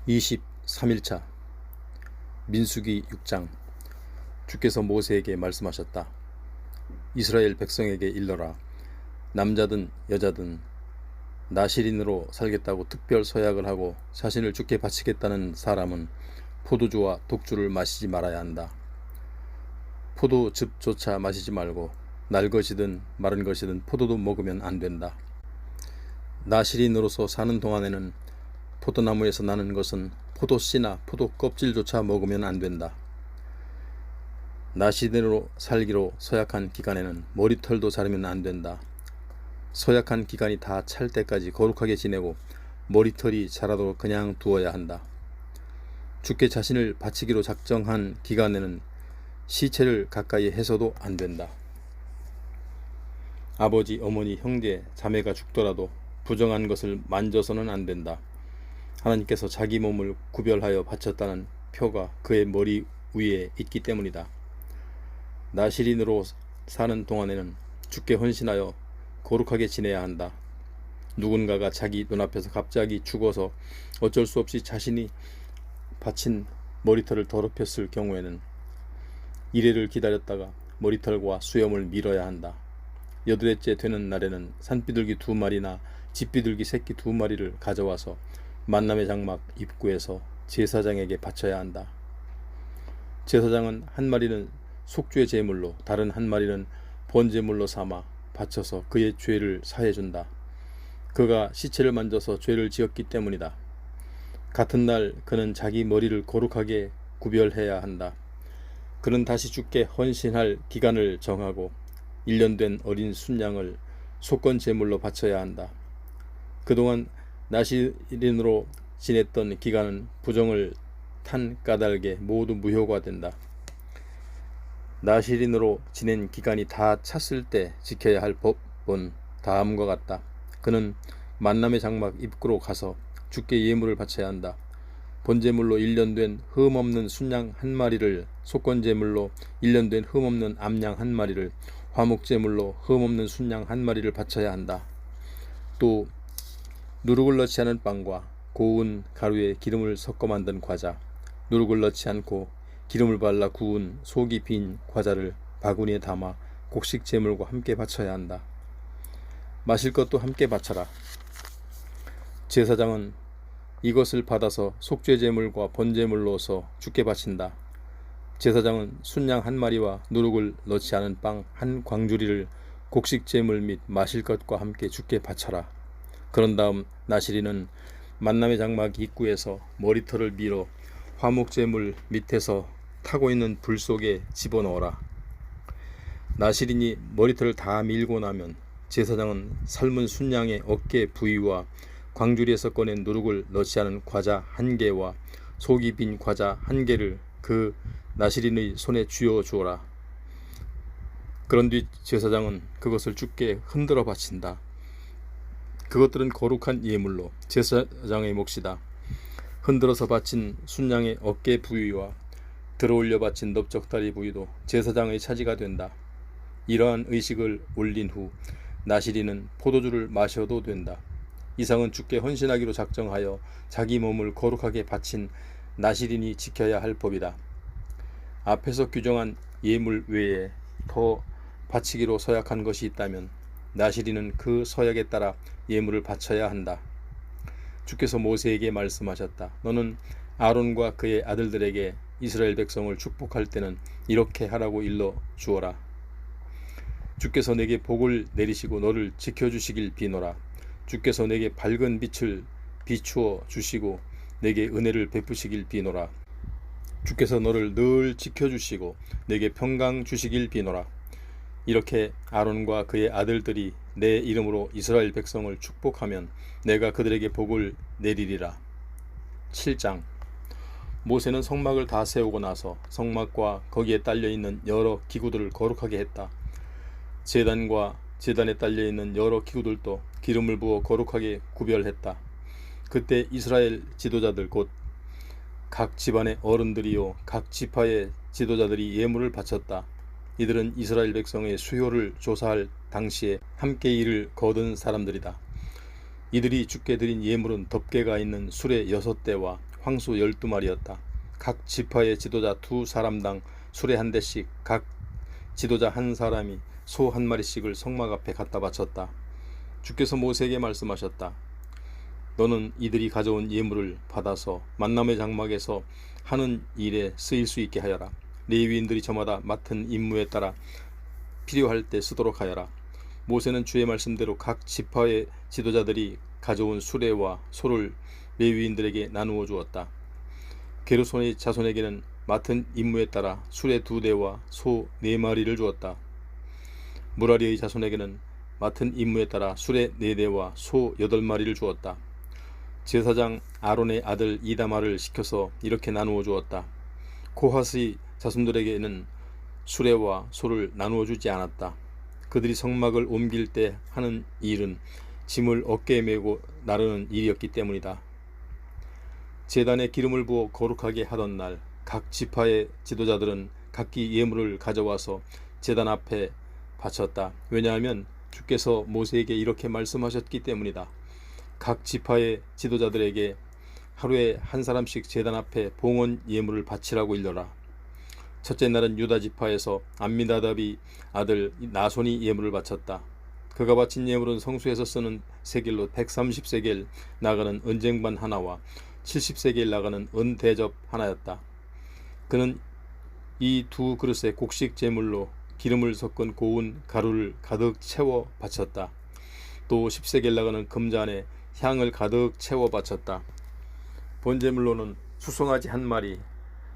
23일차 민수기 6장. 주께서 모세에게 말씀하셨다. 이스라엘 백성에게 일러라. 남자든 여자든 나실인으로 살겠다고 특별 서약을 하고 자신을 주께 바치겠다는 사람은 포도주와 독주를 마시지 말아야 한다. 포도즙조차 마시지 말고 날 것이든 마른 것이든 포도도 먹으면 안 된다. 나실인으로서 사는 동안에는 포도나무에서 나는 것은 포도씨나 포도 껍질조차 먹으면 안 된다. 나실인으로 살기로 서약한 기간에는 머리털도 자르면 안 된다. 서약한 기간이 다 찰 때까지 거룩하게 지내고 머리털이 자라도록 그냥 두어야 한다. 주께 자신을 바치기로 작정한 기간에는 시체를 가까이 해서도 안 된다. 아버지, 어머니, 형제, 자매가 죽더라도 부정한 것을 만져서는 안 된다. 하나님께서 자기 몸을 구별하여 바쳤다는 표가 그의 머리 위에 있기 때문이다. 나실인으로 사는 동안에는 주께 헌신하여 거룩하게 지내야 한다. 누군가가 자기 눈앞에서 갑자기 죽어서 어쩔 수 없이 자신이 바친 머리털을 더럽혔을 경우에는 이래를 기다렸다가 머리털과 수염을 밀어야 한다. 여드레째 되는 날에는 산비둘기 2마리나 집비둘기 새끼 2마리를 가져와서 만남의 장막 입구에서 제사장에게 바쳐야 한다. 제사장은 한 마리는 속죄 제물로 다른 한 마리는 번제물로 삼아 바쳐서 그의 죄를 사해준다. 그가 시체를 만져서 죄를 지었기 때문이다. 같은 날 그는 자기 머리를 거룩하게 구별해야 한다. 그는 다시 주께 헌신할 기간을 정하고 1년 된 어린 순양을 속건 제물로 바쳐야 한다. 그동안 나실인으로 지냈던 기간은 부정을 탄 까닭에 모두 무효화된다. 나실인으로 지낸 기간이 다 찼을 때 지켜야 할 법은 다음과 같다. 그는 만남의 장막 입구로 가서 주께 예물을 바쳐야 한다. 번제물로 1년 된 흠없는 순양 1마리를, 속건제물로 1년 된 흠없는 암양 1마리를, 화목제물로 흠없는 순양 1마리를 바쳐야 한다. 또 누룩을 넣지 않은 빵과 고운 가루에 기름을 섞어 만든 과자, 누룩을 넣지 않고 기름을 발라 구운 속이 빈 과자를 바구니에 담아 곡식 제물과 함께 바쳐야 한다. 마실 것도 함께 바쳐라. 제사장은 이것을 받아서 속죄 제물과 번제물로서 주께 바친다. 제사장은 순양 1마리와 누룩을 넣지 않은 빵 1광주리를 곡식 제물 및 마실 것과 함께 주께 바쳐라. 그런 다음 나실인은 만남의 장막 입구에서 머리털을 밀어 화목 제물 밑에서 타고 있는 불 속에 집어넣어라. 나실인이 머리털을 다 밀고 나면 제사장은 삶은 순양의 어깨 부위와 광주리에서 꺼낸 누룩을 넣지 않은 과자 1개와 속이 빈 과자 1개를 그 나실인의 손에 쥐어 주어라. 그런 뒤 제사장은 그것을 주께 흔들어 바친다. 그것들은 거룩한 예물로 제사장의 몫이다. 흔들어서 바친 순양의 어깨 부위와 들어올려 바친 넓적다리 부위도 제사장의 차지가 된다. 이러한 의식을 올린 후 나실인은 포도주를 마셔도 된다. 이상은 주께 헌신하기로 작정하여 자기 몸을 거룩하게 바친 나실인이 지켜야 할 법이다. 앞에서 규정한 예물 외에 더 바치기로 서약한 것이 있다면 나실인은 그 서약에 따라 예물을 바쳐야 한다. 주께서 모세에게 말씀하셨다. 너는 아론과 그의 아들들에게 이스라엘 백성을 축복할 때는 이렇게 하라고 일러 주어라. 주께서 내게 복을 내리시고 너를 지켜주시길 비노라. 주께서 내게 밝은 빛을 비추어 주시고 내게 은혜를 베푸시길 비노라. 주께서 너를 늘 지켜주시고 내게 평강 주시길 비노라. 이렇게 아론과 그의 아들들이 내 이름으로 이스라엘 백성을 축복하면 내가 그들에게 복을 내리리라. 7장. 모세는 성막을 다 세우고 나서 성막과 거기에 딸려있는 여러 기구들을 거룩하게 했다. 제단과 제단에 딸려있는 여러 기구들도 기름을 부어 거룩하게 구별했다. 그때 이스라엘 지도자들 곧 각 집안의 어른들이요 각 지파의 지도자들이 예물을 바쳤다. 이들은 이스라엘 백성의 수요를 조사할 당시에 함께 일을 거둔 사람들이다. 이들이 주께 드린 예물은 덮개가 있는 수레 6대와 황소 12마리였다. 각 지파의 지도자 2사람당 수레 한 대씩, 각 지도자 한 사람이 소 한 마리씩을 성막 앞에 갖다 바쳤다. 주께서 모세에게 말씀하셨다. 너는 이들이 가져온 예물을 받아서 만남의 장막에서 하는 일에 쓰일 수 있게 하여라. 레위인들이 저마다 맡은 임무에 따라 필요할 때 쓰도록 하여라. 모세는 주의 말씀대로 각 지파의 지도자들이 가져온 수레와 소를 레위인들에게 나누어 주었다. 게르손의 자손에게는 맡은 임무에 따라 수레 2대와 소 4마리를 주었다. 무라리의 자손에게는 맡은 임무에 따라 수레 4대와 소 8마리를 주었다. 제사장 아론의 아들 이다말을 시켜서 이렇게 나누어 주었다. 고핫의 자손들에게는 수레와 소를 나누어 주지 않았다. 그들이 성막을 옮길 때 하는 일은 짐을 어깨에 메고 나르는 일이었기 때문이다. 제단에 기름을 부어 거룩하게 하던 날, 각 지파의 지도자들은 각기 예물을 가져와서 제단 앞에 바쳤다. 왜냐하면 주께서 모세에게 이렇게 말씀하셨기 때문이다. 각 지파의 지도자들에게 하루에 한 사람씩 제단 앞에 봉헌 예물을 바치라고 일러라. 첫째 날은 유다 지파에서 암미나답이 아들 나손이 예물을 바쳤다. 그가 바친 예물은 성수에서 쓰는 세겔로 130세겔 나가는 은쟁반 하나와 70세겔 나가는 은 대접 하나였다. 그는 이 2 그릇에 곡식 제물로 기름을 섞은 고운 가루를 가득 채워 바쳤다. 또 10세겔 나가는 금잔에 향을 가득 채워 바쳤다. 번제물로는 수송아지 1마리,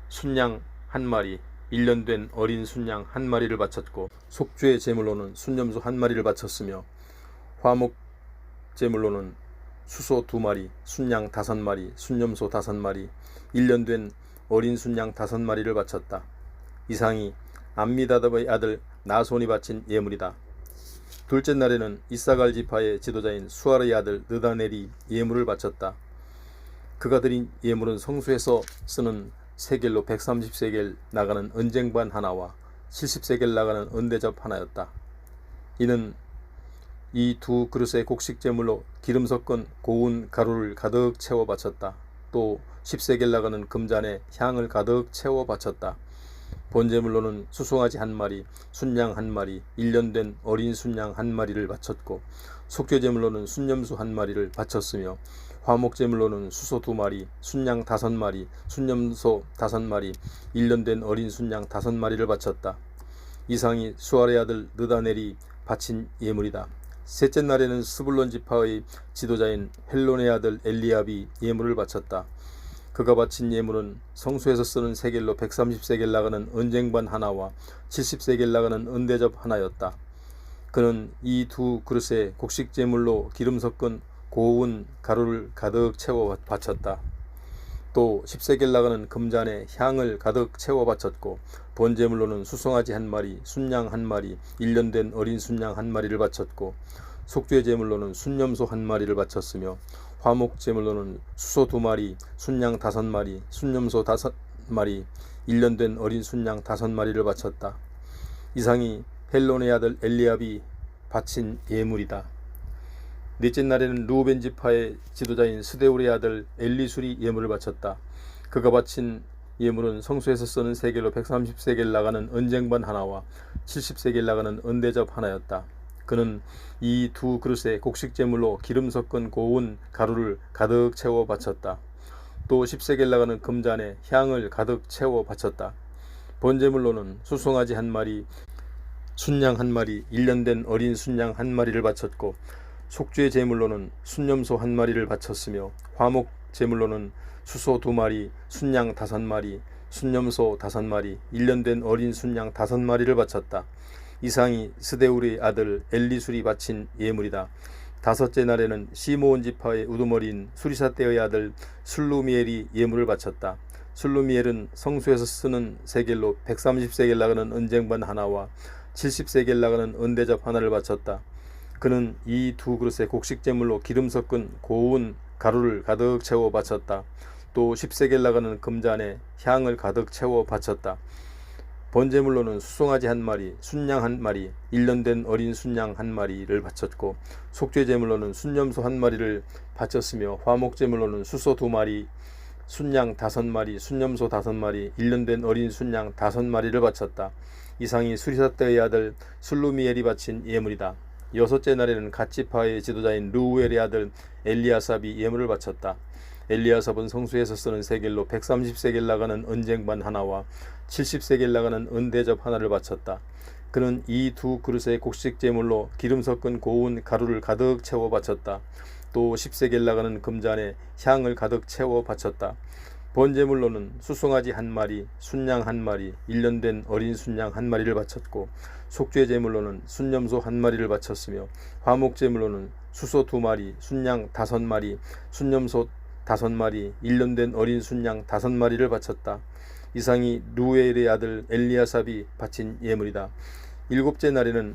순양 1마리, 1년 된 어린 순양 1마리를 바쳤고, 속죄의 제물로는 순염소 1마리를 바쳤으며, 화목 제물로는 수소 2마리, 순양 5마리, 순염소 5마리, 1년 된 어린 순양 5마리를 바쳤다. 이상이 암미다답의 아들 나손이 바친 예물이다. 둘째 날에는 이사갈 지파의 지도자인 수아르의 아들 느다넬이 예물을 바쳤다. 그가 드린 예물은 성수에서 쓰는 세겔로 130세겔 나가는 은쟁반 하나와 70세겔 나가는 은대접 하나였다. 이는 이 2 그릇의 곡식 제물로 기름 섞은 고운 가루를 가득 채워 바쳤다. 또 10세겔 나가는 금잔에 향을 가득 채워 바쳤다. 번제물로는 수송아지 1마리, 순양 1마리, 1년 된 어린 순양 1마리를 바쳤고, 속죄제물로는 순염소 1마리를 바쳤으며, 화목제물로는 수소 2마리, 순양 5마리, 순염소 5마리, 1년 된 어린 순양 5마리를 바쳤다. 이상이 수아의 아들 느다넬이 바친 예물이다. 셋째 날에는 스불론 지파의 지도자인 헬론의 아들 엘리압이 예물을 바쳤다. 그가 바친 예물은 성수에서 쓰는 세겔로 130세겔 나가는 은쟁반 하나와 70세겔 나가는 은대접 하나였다. 그는 이 2 그릇에 곡식 제물로 기름 섞은 고운 가루를 가득 채워 바쳤다. 또 10세겔 나가는 금잔에 향을 가득 채워 바쳤고, 번제물로는 수송아지 1마리, 순양 1마리, 1년 된 어린 순양 1마리를 바쳤고, 속죄 제물로는 순염소 1마리를 바쳤으며, 화목 제물로는 수소 2마리, 순양 5마리, 순염소 5마리, 1년 된 어린 순양 5마리를 바쳤다. 이상이 헬론의 아들 엘리압이 바친 예물이다. 넷째 날에는 루벤 지파의 지도자인 스데울의 아들 엘리술이 예물을 바쳤다. 그가 바친 예물은 성수에서 쓰는 세겔로 130세겔 나가는 은쟁반 하나와 70세겔 나가는 은대접 하나였다. 그는 이 2 그릇에 곡식 제물로 기름 섞은 고운 가루를 가득 채워 바쳤다. 또 10세겔 나가는 금잔에 향을 가득 채워 바쳤다. 번제물로는 수송아지 1마리, 순양 1마리, 1년 된 어린 순양 1마리를 바쳤고, 속죄 제물로는 순염소 1마리를 바쳤으며, 화목 제물로는 수소 2마리, 순양 5마리, 순염소 5마리, 1년 된 어린 순양 5마리를 바쳤다. 이상이 스데울의 아들 엘리술이 바친 예물이다. 다섯째 날에는 시므온 지파의 우두머리인 수리사떼의 아들 슬루미엘이 예물을 바쳤다. 슬루미엘은 성수에서 쓰는 세겔로 130세겔 나가는 은쟁반 하나와 70세겔 나가는 은대접 하나를 바쳤다. 그는 이 2 그릇에 곡식 제물로 기름 섞은 고운 가루를 가득 채워 바쳤다. 또 10세겔 나가는 금잔에 향을 가득 채워 바쳤다. 번제물로는 수송아지 1마리, 순양 1마리, 1년 된 어린 순양 1마리를 바쳤고, 속죄제물로는 순염소 1마리를 바쳤으며, 화목제물로는 수소 2마리, 순양 5마리, 순념소 5마리, 1년 된 어린 순양 5마리를 바쳤다. 이상이 수리사떼의 아들 슬루미엘이 바친 예물이다. 여섯째 날에는 갓지파의 지도자인 르우엘의 아들 엘리아삽이 예물을 바쳤다. 엘리아삽은 성수에서 쓰는 세겔로 130세겔 나가는 은쟁반 하나와 70세겔 나가는 은대접 하나를 바쳤다. 그는 이 두 그릇의 곡식 제물로 기름 섞은 고운 가루를 가득 채워 바쳤다. 또 10세겔 나가는 금잔에 향을 가득 채워 바쳤다. 번제물로는 수송아지 1마리, 순양 1마리, 1년 된 어린 순양 1마리를 바쳤고, 속죄 제물로는 순념소 1마리를 바쳤으며, 화목 제물로는 수소 2마리, 순양 5마리, 순념소 5마리, 1년 된 어린 순양 5마리를 바쳤다. 이상이 루엘의 아들 엘리아삽이 바친 예물이다. 일곱째 날에는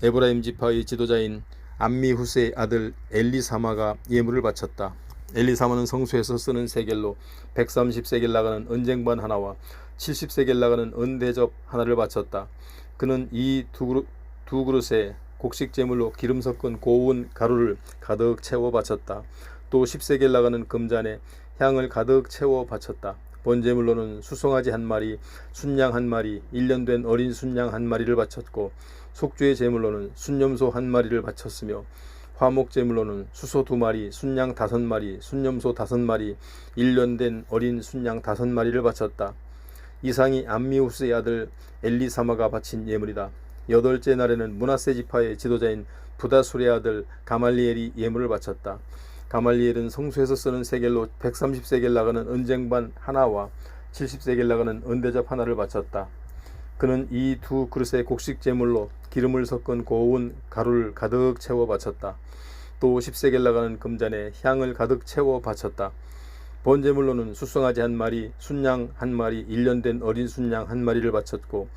에브라임 지파의 지도자인 암미후스의 아들 엘리사마가 예물을 바쳤다. 엘리사마는 성소에서 쓰는 세겔로 130세겔 나가는 은쟁반 하나와 70세겔 나가는 은대접 하나를 바쳤다. 그는 이 두 그릇에 곡식 제물로 기름 섞은 고운 가루를 가득 채워 바쳤다. 또 10세겔 나가는 금잔에 향을 가득 채워 바쳤다. 번제물로는 수송아지 1마리, 순양 1마리, 1년 된 어린 순양 1마리를 바쳤고, 속죄의 제물로는 순념소 1마리를 바쳤으며, 화목 제물로는 수소 2마리, 순양 5마리, 순념소 5마리, 1년 된 어린 순양 5마리를 바쳤다. 이상이 암미우스의 아들 엘리사마가 바친 예물이다. 여덟째 날에는 므낫세 지파의 지도자인 부다술의 아들 가말리엘이 예물을 바쳤다. 가말리엘은 성소에서 쓰는 세겔로 130세겔 나가는 은쟁반 하나와 70세겔 나가는 은대접 하나를 바쳤다. 그는 이 두 그릇의 곡식 제물로 기름을 섞은 고운 가루를 가득 채워 바쳤다. 또 10세겔 나가는 금잔에 향을 가득 채워 바쳤다. 번제물로는 수송아지 1마리, 순양 1마리, 1년 된 어린 순양 1마리를 바쳤고,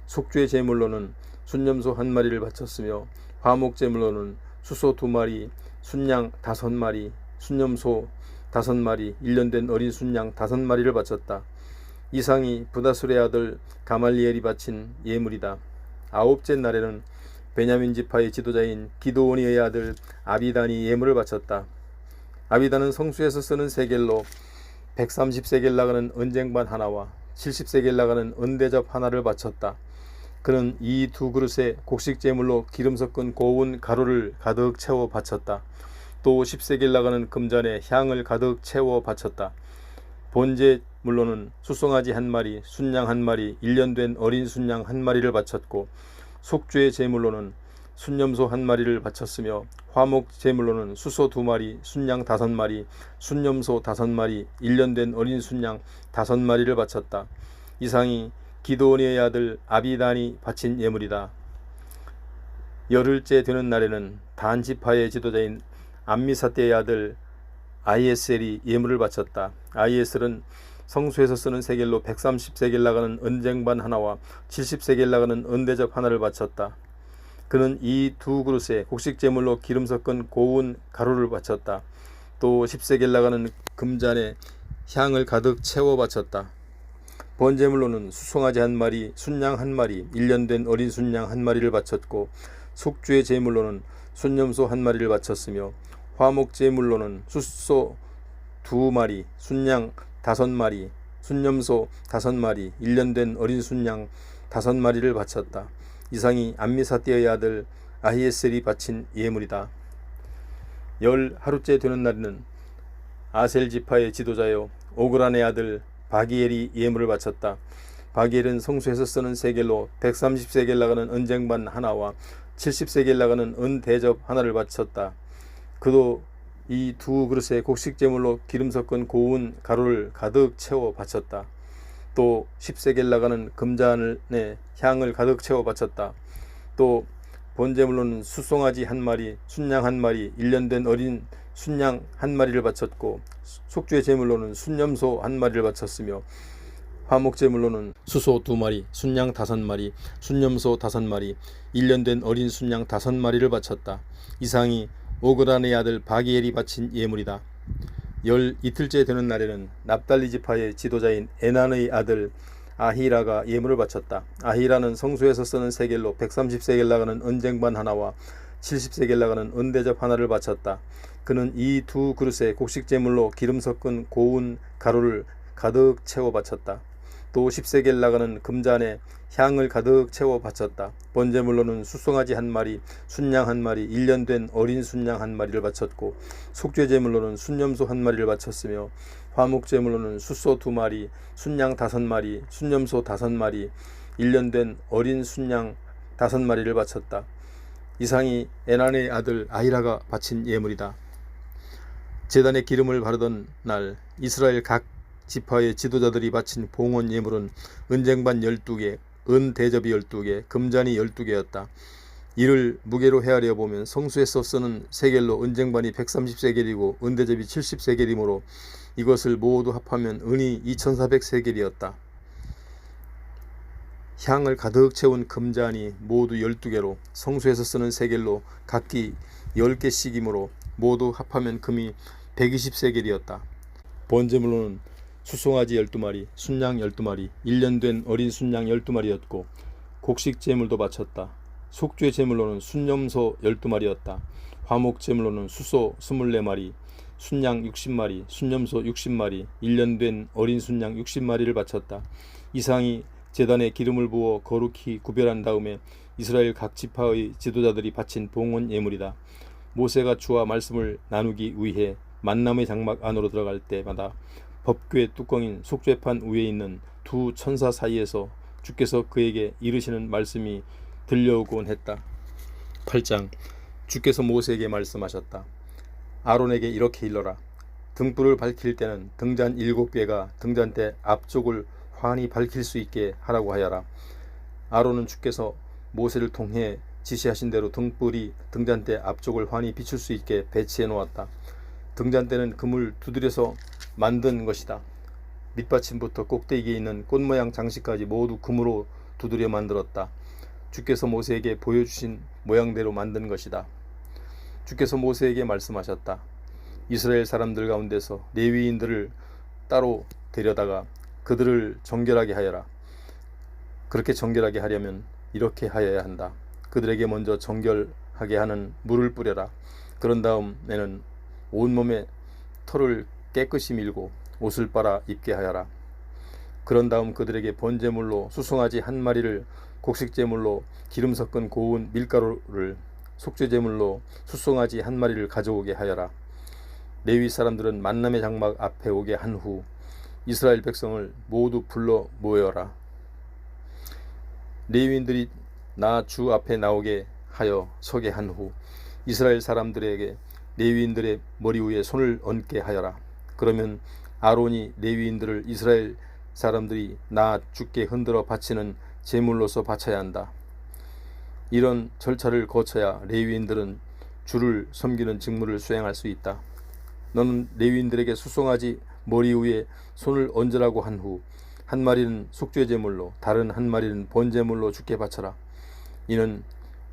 속죄 제물로는 순념소 1마리를 바쳤으며, 화목 제물로는 수소 2마리, 순양 5마리, 순념소 5마리, 1년 된 어린 순양 5마리를 바쳤다. 이상이 부다술의 아들 가말리엘이 바친 예물이다. 아홉째 날에는 베냐민 지파의 지도자인 기드온이의 아들 아비단이 예물을 바쳤다. 아비단은 성수에서 쓰는 세겔로 130세겔 나가는 은쟁반 하나와 70세겔 나가는 은대접 하나를 바쳤다. 그는 이 두 그릇에 곡식 제물로 기름 섞은 고운 가루를 가득 채워 바쳤다. 또 10세겔 나가는 금잔에 향을 가득 채워 바쳤다. 번제물로는 수송아지 1마리, 순양 1마리, 1년 된 어린 순양 1마리를 바쳤고, 속죄 제물로는 순념소 1마리를 바쳤으며, 화목 제물로는 수소 2마리, 순양 5마리, 순념소 5마리, 1년 된 어린 순양 5마리를 바쳤다. 이상이 기드온의 아들 아비단이 바친 예물이다. 열흘째 되는 날에는 단 지파의 지도자인 암미사떼의 아들 아이에셀이 예물을 바쳤다. 아이에셀은 성수에서 쓰는 세겔로 130세겔 나가는 은쟁반 하나와 70세겔 나가는 은대접 하나를 바쳤다. 그는 이 두 그릇에 곡식 제물로 기름 섞은 고운 가루를 바쳤다. 또 10세겔 나가는 금잔에 향을 가득 채워 바쳤다. 번제물로는 수송아지 1마리, 순양 1마리, 1년 된 어린 순양 1마리를 바쳤고, 속죄 제물로는 순념소 1마리를 바쳤으며, 화목 제물로는 수소 2마리, 순양 5마리, 순념소 5마리, 1년 된 어린 순양 5마리를 바쳤다. 이상이 암미사떼의 아들 아히에셀이 바친 예물이다. 열 하루째 되는 날에는 아셀 지파의 지도자요 오그란의 아들 바기엘이 예물을 바쳤다. 바기엘은 성수에서 쓰는 세겔로 130세겔 나가는 은쟁반 하나와 70세겔 나가는 은대접 하나를 바쳤다. 그도 이 두 그릇에 곡식 제물로 기름 섞은 고운 가루를 가득 채워 바쳤다. 또 10세겔 나가는 금잔에 향을 가득 채워 바쳤다. 또 번제물로는 수송아지 1마리, 순양 1마리, 1년 된 어린 순양 1마리를 바쳤고, 속죄 제물로는 순념소 1마리를 바쳤으며, 화목 제물로는 수소 2마리, 순양 5마리, 순념소 5마리, 1년 된 어린 순양 5마리를 바쳤다. 이상이 오그란의 아들 바기엘이 바친 예물이다. 열 이틀째 되는 날에는 납달리 지파의 지도자인 에난의 아들 아히라가 예물을 바쳤다. 아히라는 성수에서 쓰는 세겔로 130세겔 나가는 은쟁반 하나와 70세겔 나가는 은대접 하나를 바쳤다. 그는 이 두 그릇에 곡식 제물로 기름 섞은 고운 가루를 가득 채워 바쳤다. 또 10세겔 나가는 금잔에 향을 가득 채워 바쳤다. 번제물로는 숫송아지 한 마리, 순양 한 마리, 1년 된 어린 순양 한 마리를 바쳤고, 속죄제물로는 순염소 한 마리를 바쳤으며, 화목제물로는 숫소 2마리, 순양 5마리, 순염소 5마리, 1년 된 어린 순양 5마리를 바쳤다. 이상이 에난의 아들 아히라가 바친 예물이다. 제단에 기름을 바르던 날 이스라엘 각 지파의 지도자들이 바친 봉헌 예물은 은쟁반 12개, 은 대접이 12개, 금잔이 12개였다. 이를 무게로 헤아려 보면 성수에서 쓰는 세겔로 은쟁반이 130세겔이고 은대접이 70세겔이므로 이것을 모두 합하면 은이 2400세겔이었다. 향을 가득 채운 금잔이 모두 12개로 성수에서 쓰는 세겔로 각기 10개씩이므로 모두 합하면 금이 120세겔이었다. 번제물로는 숫송아지 12마리, 순양 12마리, 1년 된 어린 순양 12마리였고 곡식 제물도 바쳤다. 속죄 제물로는 순염소 12마리였다. 화목 제물로는 숫소 24마리, 순양 60마리, 순염소 60마리, 1년 된 어린 순양 60마리를 바쳤다. 이상이 제단에 기름을 부어 거룩히 구별한 다음에 이스라엘 각 지파의 지도자들이 바친 봉헌 예물이다. 모세가 주와 말씀을 나누기 위해 만남의 장막 안으로 들어갈 때마다 법궤 뚜껑인 속죄판 위에 있는 두 천사 사이에서 주께서 그에게 이르시는 말씀이 들려오곤 했다. 8장. 주께서 모세에게 말씀하셨다. 아론에게 이렇게 일러라. 등불을 밝힐 때는 등잔 7개가 등잔대 앞쪽을 환히 밝힐 수 있게 하라고 하여라. 아론은 주께서 모세를 통해 지시하신 대로 등불이 등잔대 앞쪽을 환히 비출 수 있게 배치해 놓았다. 등잔대는 금을 두드려서 만든 것이다. 밑받침부터 꼭대기에 있는 꽃 모양 장식까지 모두 금으로 두드려 만들었다. 주께서 모세에게 보여주신 모양대로 만든 것이다. 주께서 모세에게 말씀하셨다. 이스라엘 사람들 가운데서 레위인들을 따로 데려다가 그들을 정결하게 하여라. 그렇게 정결하게 하려면 이렇게 하여야 한다. 그들에게 먼저 정결하게 하는 물을 뿌려라. 그런 다음에는 온몸에 털을 깨끗이 밀고 옷을 빨아 입게 하여라. 그런 다음 그들에게 번제물로 숫송아지 한 마리를, 곡식제물로 기름 섞은 고운 밀가루를, 속죄제물로 숫송아지 한 마리를 가져오게 하여라. 레위 사람들은 만남의 장막 앞에 오게 한 후 이스라엘 백성을 모두 불러 모여라. 레위인들이 나 주 앞에 나오게 하여 서게 한 후 이스라엘 사람들에게 레위인들의 머리 위에 손을 얹게 하여라. 그러면 아론이 레위인들을 이스라엘 사람들이 나 주께 흔들어 바치는 제물로서 바쳐야 한다. 이런 절차를 거쳐야 레위인들은 주를 섬기는 직무를 수행할 수 있다. 너는 레위인들에게 숫송아지 머리 위에 손을 얹으라고 한 후 한 마리는 속죄제물로 다른 한 마리는 번제물로 주께 바쳐라. 이는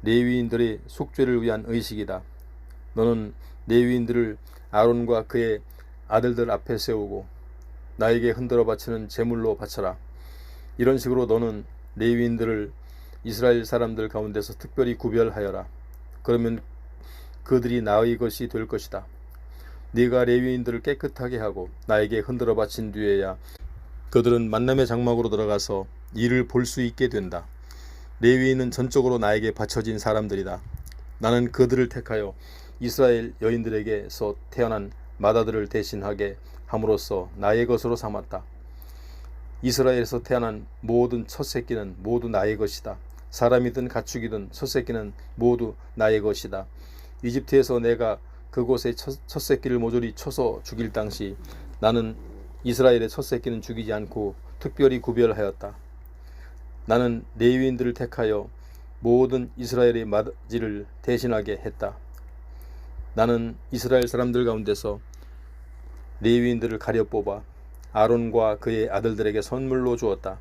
레위인들의 속죄를 위한 의식이다. 너는 레위인들을 아론과 그의 아들들 앞에 세우고 나에게 흔들어 바치는 제물로 바쳐라. 이런 식으로 너는 레위인들을 이스라엘 사람들 가운데서 특별히 구별하여라. 그러면 그들이 나의 것이 될 것이다. 네가 레위인들을 깨끗하게 하고 나에게 흔들어 바친 뒤에야 그들은 만남의 장막으로 들어가서 이를 볼 수 있게 된다. 레위인은 전적으로 나에게 바쳐진 사람들이다. 나는 그들을 택하여 이스라엘 여인들에게서 태어난 맏아들을 대신하게 함으로써 나의 것으로 삼았다. 이스라엘에서 태어난 모든 첫 새끼는 모두 나의 것이다. 사람이든 가축이든 첫 새끼는 모두 나의 것이다. 이집트에서 내가 그곳의 첫 새끼를 모조리 쳐서 죽일 당시 나는 이스라엘의 첫 새끼는 죽이지 않고 특별히 구별하였다. 나는 레위인들을 택하여 모든 이스라엘의 맏아지를 대신하게 했다. 나는 이스라엘 사람들 가운데서 레위인들을 가려 뽑아 아론과 그의 아들들에게 선물로 주었다.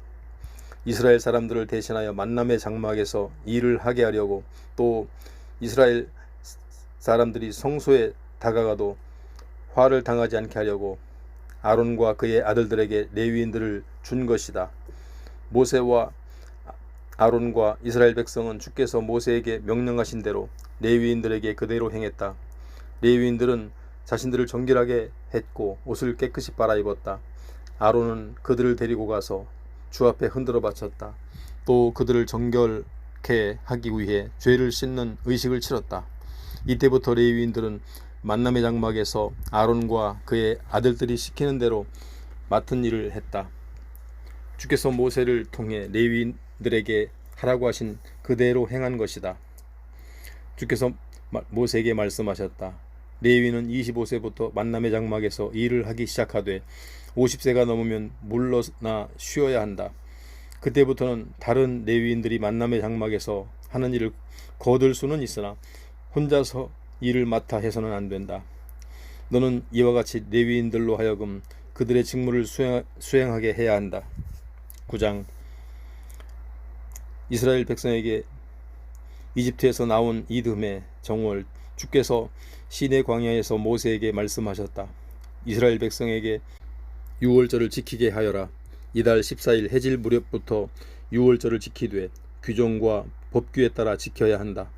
이스라엘 사람들을 대신하여 만남의 장막에서 일을 하게 하려고 또 이스라엘 사람들이 성소에 다가가도 화를 당하지 않게 하려고 아론과 그의 아들들에게 레위인들을 준 것이다. 모세와 아론과 이스라엘 백성은 주께서 모세에게 명령하신 대로 레위인들에게 그대로 행했다. 레위인들은 자신들을 정결하게 했고 옷을 깨끗이 빨아입었다. 아론은 그들을 데리고 가서 주 앞에 흔들어 바쳤다. 또 그들을 정결케 하기 위해 죄를 씻는 의식을 치렀다. 이때부터 레위인들은 만남의 장막에서 아론과 그의 아들들이 시키는 대로 맡은 일을 했다. 주께서 모세를 통해 레위인들에게 하라고 하신 그대로 행한 것이다. 주께서 모세에게 말씀하셨다. 레위는 25세부터 만남의 장막에서 일을 하기 시작하되 50세가 넘으면 물러나 쉬어야 한다. 그때부터는 다른 레위인들이 만남의 장막에서 하는 일을 거둘 수는 있으나 혼자서 일을 맡아 해서는 안 된다. 너는 이와 같이 레위인들로 하여금 그들의 직무를 수행하게 해야 한다. 9장. 이스라엘 백성에게 이집트에서 나온 이듬해 정월 주께서 시내 광야에서 모세에게 말씀하셨다. 이스라엘 백성에게 유월절을 지키게 하여라. 이달 14일 해질 무렵부터 유월절을 지키되 규정과 법규에 따라 지켜야 한다.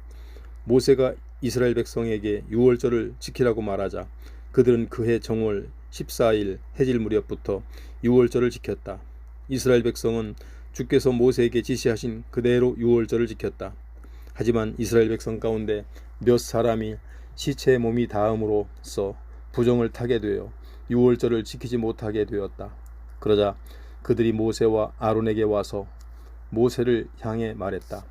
모세가 이스라엘 백성에게 유월절을 지키라고 말하자 그들은 그해 정월 14일 해질 무렵부터 유월절을 지켰다. 이스라엘 백성은 주께서 모세에게 지시하신 그대로 유월절을 지켰다. 하지만 이스라엘 백성 가운데 몇 사람이 시체의 몸이 닿음으로써 부정을 타게 되어 유월절을 지키지 못하게 되었다. 그러자 그들이 모세와 아론에게 와서 모세를 향해 말했다.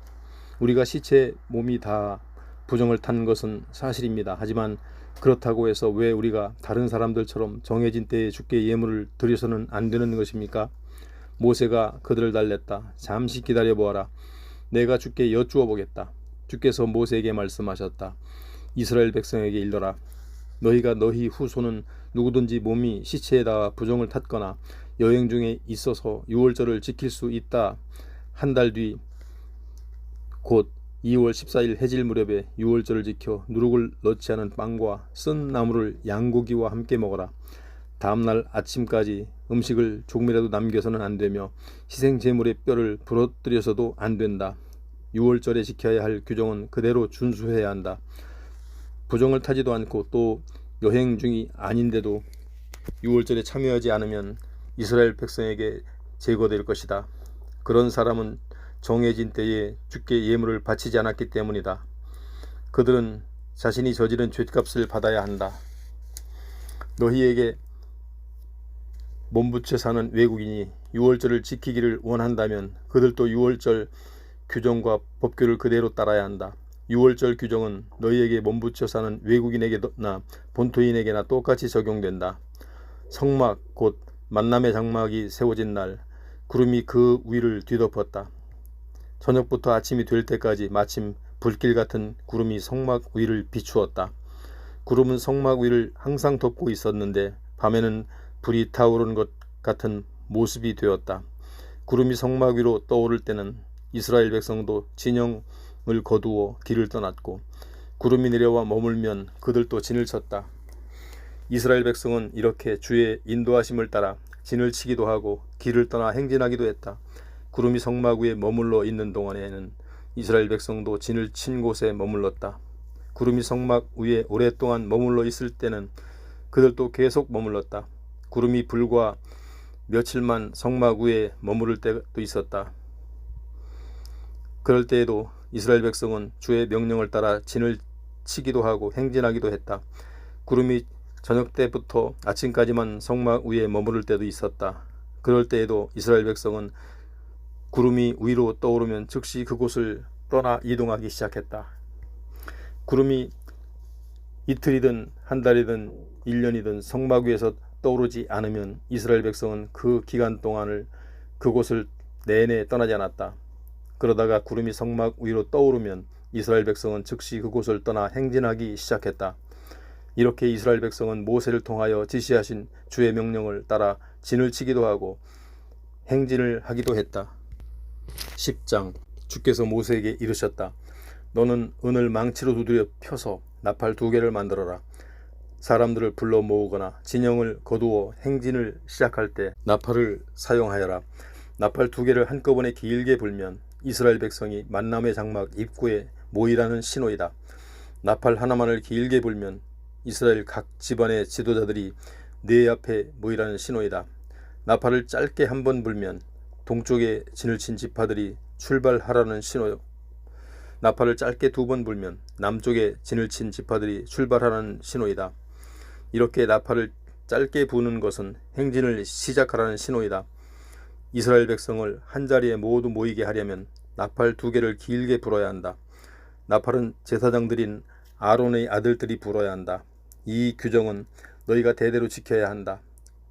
우리가 시체의 몸이 닿아 부정을 탄 것은 사실입니다. 하지만 그렇다고 해서 왜 우리가 다른 사람들처럼 정해진 때에 주께 예물을 드려서는 안 되는 것입니까? 모세가 그들을 달랬다. 잠시 기다려보아라. 내가 주께 여쭈어 보겠다. 주께서 모세에게 말씀하셨다. 이스라엘 백성에게 일러라. 너희가 너희 후손은 누구든지 몸이 시체에 닿아 부정을 탔거나 여행 중에 있어서 유월절을 지킬 수 있다. 한 달 뒤 곧 2월 14일 해질 무렵에 유월절을 지켜 누룩을 넣지 않은 빵과 쓴 나물을 양고기와 함께 먹어라. 다음날 아침까지 음식을 조금이라도 남겨서는 안 되며 희생 제물의 뼈를 부러뜨려서도 안 된다. 유월절에 지켜야 할 규정은 그대로 준수해야 한다. 부정을 타지도 않고 또 여행 중이 아닌데도 유월절에 참여하지 않으면 이스라엘 백성에게 제거될 것이다. 그런 사람은 정해진 때에 주께 예물을 바치지 않았기 때문이다. 그들은 자신이 저지른 죗값을 받아야 한다. 너희에게 몸부쳐 사는 외국인이 유월절을 지키기를 원한다면 그들도 유월절 규정과 법규를 그대로 따라야 한다. 유월절 규정은 너희에게 몸부쳐 사는 외국인에게나 본토인에게나 똑같이 적용된다. 성막 곧 만남의 장막이 세워진 날 구름이 그 위를 뒤덮었다. 저녁부터 아침이 될 때까지 마침 불길 같은 구름이 성막 위를 비추었다. 구름은 성막 위를 항상 덮고 있었는데 밤에는 불이 타오르는 것 같은 모습이 되었다. 구름이 성막 위로 떠오를 때는 이스라엘 백성도 진영을 거두어 길을 떠났고 구름이 내려와 머물면 그들도 진을 쳤다. 이스라엘 백성은 이렇게 주의 인도하심을 따라 진을 치기도 하고 길을 떠나 행진하기도 했다. 구름이 성막 위에 머물러 있는 동안에는 이스라엘 백성도 진을 친 곳에 머물렀다. 구름이 성막 위에 오랫동안 머물러 있을 때는 그들도 계속 머물렀다. 구름이 불과 며칠만 성막 위에 머무를 때도 있었다. 그럴 때에도 이스라엘 백성은 주의 명령을 따라 진을 치기도 하고 행진하기도 했다. 구름이 저녁 때부터 아침까지만 성막 위에 머무를 때도 있었다. 그럴 때에도 이스라엘 백성은 구름이 위로 떠오르면 즉시 그곳을 떠나 이동하기 시작했다. 구름이 이틀이든 한 달이든 1년이든 성막 위에서 떠오르지 않으면 이스라엘 백성은 그 기간 동안을 그곳을 내내 떠나지 않았다. 그러다가 구름이 성막 위로 떠오르면 이스라엘 백성은 즉시 그곳을 떠나 행진하기 시작했다. 이렇게 이스라엘 백성은 모세를 통하여 지시하신 주의 명령을 따라 진을 치기도 하고 행진을 하기도 했다. 10장. 주께서 모세에게 이르셨다. 너는 은을 망치로 두드려 펴서 나팔 2개를 만들어라. 사람들을 불러 모으거나 진영을 거두어 행진을 시작할 때 나팔을 사용하여라. 나팔 2개를 한꺼번에 길게 불면 이스라엘 백성이 만남의 장막 입구에 모이라는 신호이다. 나팔 하나만을 길게 불면 이스라엘 각 집안의 지도자들이 네 앞에 모이라는 신호이다. 나팔을 짧게 한 번 불면 동쪽에 진을 친 지파들이 출발하라는 신호요. 나팔을 짧게 두 번 불면 남쪽에 진을 친 지파들이 출발하라는 신호이다. 이렇게 나팔을 짧게 부는 것은 행진을 시작하라는 신호이다. 이스라엘 백성을 한자리에 모두 모이게 하려면 나팔 두 개를 길게 불어야 한다. 나팔은 제사장들인 아론의 아들들이 불어야 한다. 이 규정은 너희가 대대로 지켜야 한다.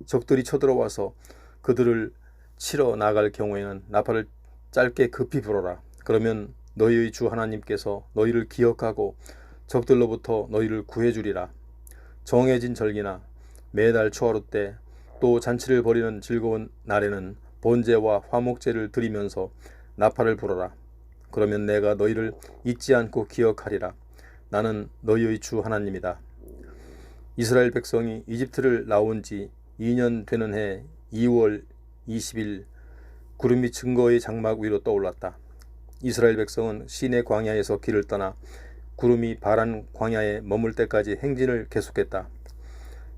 적들이 쳐들어와서 그들을 치러 나갈 경우에는 나팔을 짧게 급히 불어라. 그러면 너희의 주 하나님께서 너희를 기억하고 적들로부터 너희를 구해주리라. 정해진 절기나 매달 초하루 때 또 잔치를 벌이는 즐거운 날에는 번제와 화목제를 드리면서 나팔을 불어라. 그러면 내가 너희를 잊지 않고 기억하리라. 나는 너희의 주 하나님이다. 이스라엘 백성이 이집트를 나온 지 2년 되는 해 2월 20일 구름이 증거의 장막 위로 떠올랐다. 이스라엘 백성은 시내 광야에서 길을 떠나 구름이 바란 광야에 머물 때까지 행진을 계속했다.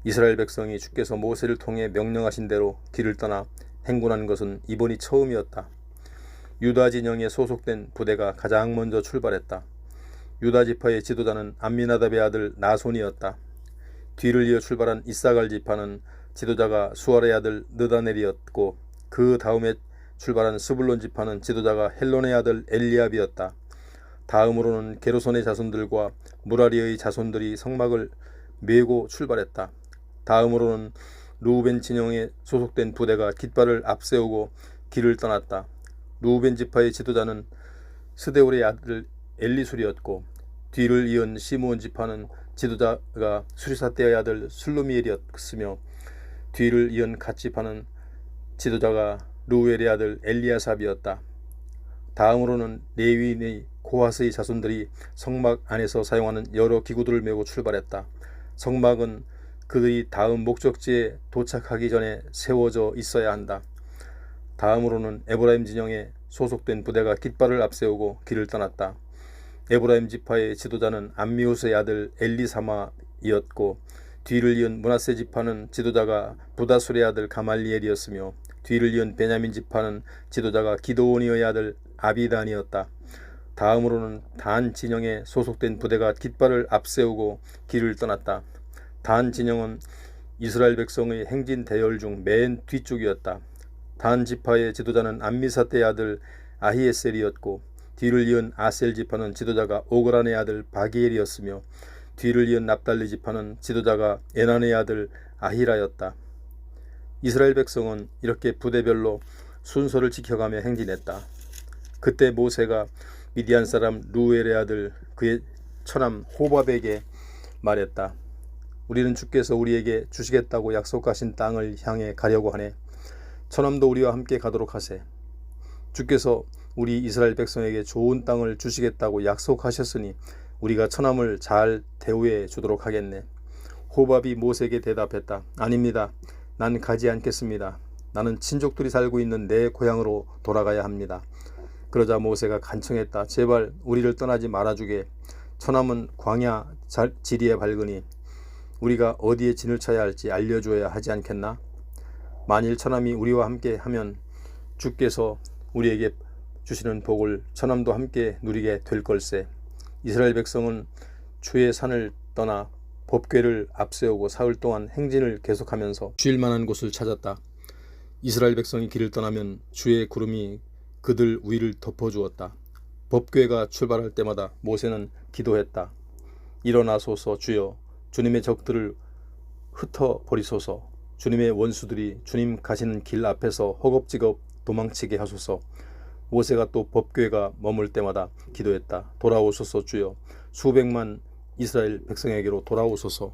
이스라엘 백성이 주께서 모세를 통해 명령하신 대로 길을 떠나 행군한 것은 이번이 처음이었다. 유다 진영에 소속된 부대가 가장 먼저 출발했다. 유다 지파의 지도자는 암미나답의 아들 나손이었다. 뒤를 이어 출발한 이사갈 지파는 지도자가 수알의 아들 느다넬이었고 그 다음에 출발한 스불론 지파는 지도자가 헬론의 아들 엘리압이었다. 다음으로는 게르손의 자손들과 무라리의 자손들이 성막을 메고 출발했다. 다음으로는 루우벤 진영에 소속된 부대가 깃발을 앞세우고 길을 떠났다. 루우벤 지파의 지도자는 스데울의 아들 엘리술이었고 뒤를 이은 시므온 지파는 지도자가 수리사떼의 아들 슬루미엘이었으며 뒤를 이은 갓 지파는 지도자가 루엘의 아들 엘리아삽이었다. 다음으로는 레위인의 고하스의 자손들이 성막 안에서 사용하는 여러 기구들을 메고 출발했다. 성막은 그들이 다음 목적지에 도착하기 전에 세워져 있어야 한다. 다음으로는 에브라임 진영에 소속된 부대가 깃발을 앞세우고 길을 떠났다. 에브라임 지파의 지도자는 암미우스의 아들 엘리사마이었고 뒤를 이은 므낫세 지파는 지도자가 부다술의 아들 가말리엘이었으며 뒤를 이은 베냐민 지파는 지도자가 기드오니의 아들 아비단이었다. 다음으로는 단 진영에 소속된 부대가 깃발을 앞세우고 길을 떠났다. 단 진영은 이스라엘 백성의 행진 대열 중 맨 뒤쪽이었다. 단 지파의 지도자는 암미사떼의 아들 아히에셀이었고 뒤를 이은 아셀 지파는 지도자가 오그란의 아들 바기엘이었으며 뒤를 이은 납달리 지파는 지도자가 에난의 아들 아히라였다. 이스라엘 백성은 이렇게 부대별로 순서를 지켜가며 행진했다. 그때 모세가 미디안 사람 루엘의 아들 그의 처남 호밥에게 말했다. 우리는 주께서 우리에게 주시겠다고 약속하신 땅을 향해 가려고 하네. 처남도 우리와 함께 가도록 하세. 주께서 우리 이스라엘 백성에게 좋은 땅을 주시겠다고 약속하셨으니 우리가 처남을 잘 대우해 주도록 하겠네. 호밥이 모세에게 대답했다. 아닙니다. 난 가지 않겠습니다. 나는 친족들이 살고 있는 내 고향으로 돌아가야 합니다. 그러자 모세가 간청했다. 제발 우리를 떠나지 말아주게. 처남은 광야 지리에 밝으니 우리가 어디에 진을 쳐야 할지 알려줘야 하지 않겠나? 만일 처남이 우리와 함께 하면 주께서 우리에게 주시는 복을 처남도 함께 누리게 될 걸세. 이스라엘 백성은 주의 산을 떠나 법궤를 앞세우고 사흘 동안 행진을 계속하면서 쉴 만한 곳을 찾았다. 이스라엘 백성이 길을 떠나면 주의 구름이 그들 위를 덮어주었다. 법궤가 출발할 때마다 모세는 기도했다. 일어나소서 주여, 주님의 적들을 흩어버리소서. 주님의 원수들이 주님 가시는 길 앞에서 허겁지겁 도망치게 하소서. 모세가 또 법궤가 머물 때마다 기도했다. 돌아오소서 주여, 수백만 이스라엘 백성에게로 돌아오소서.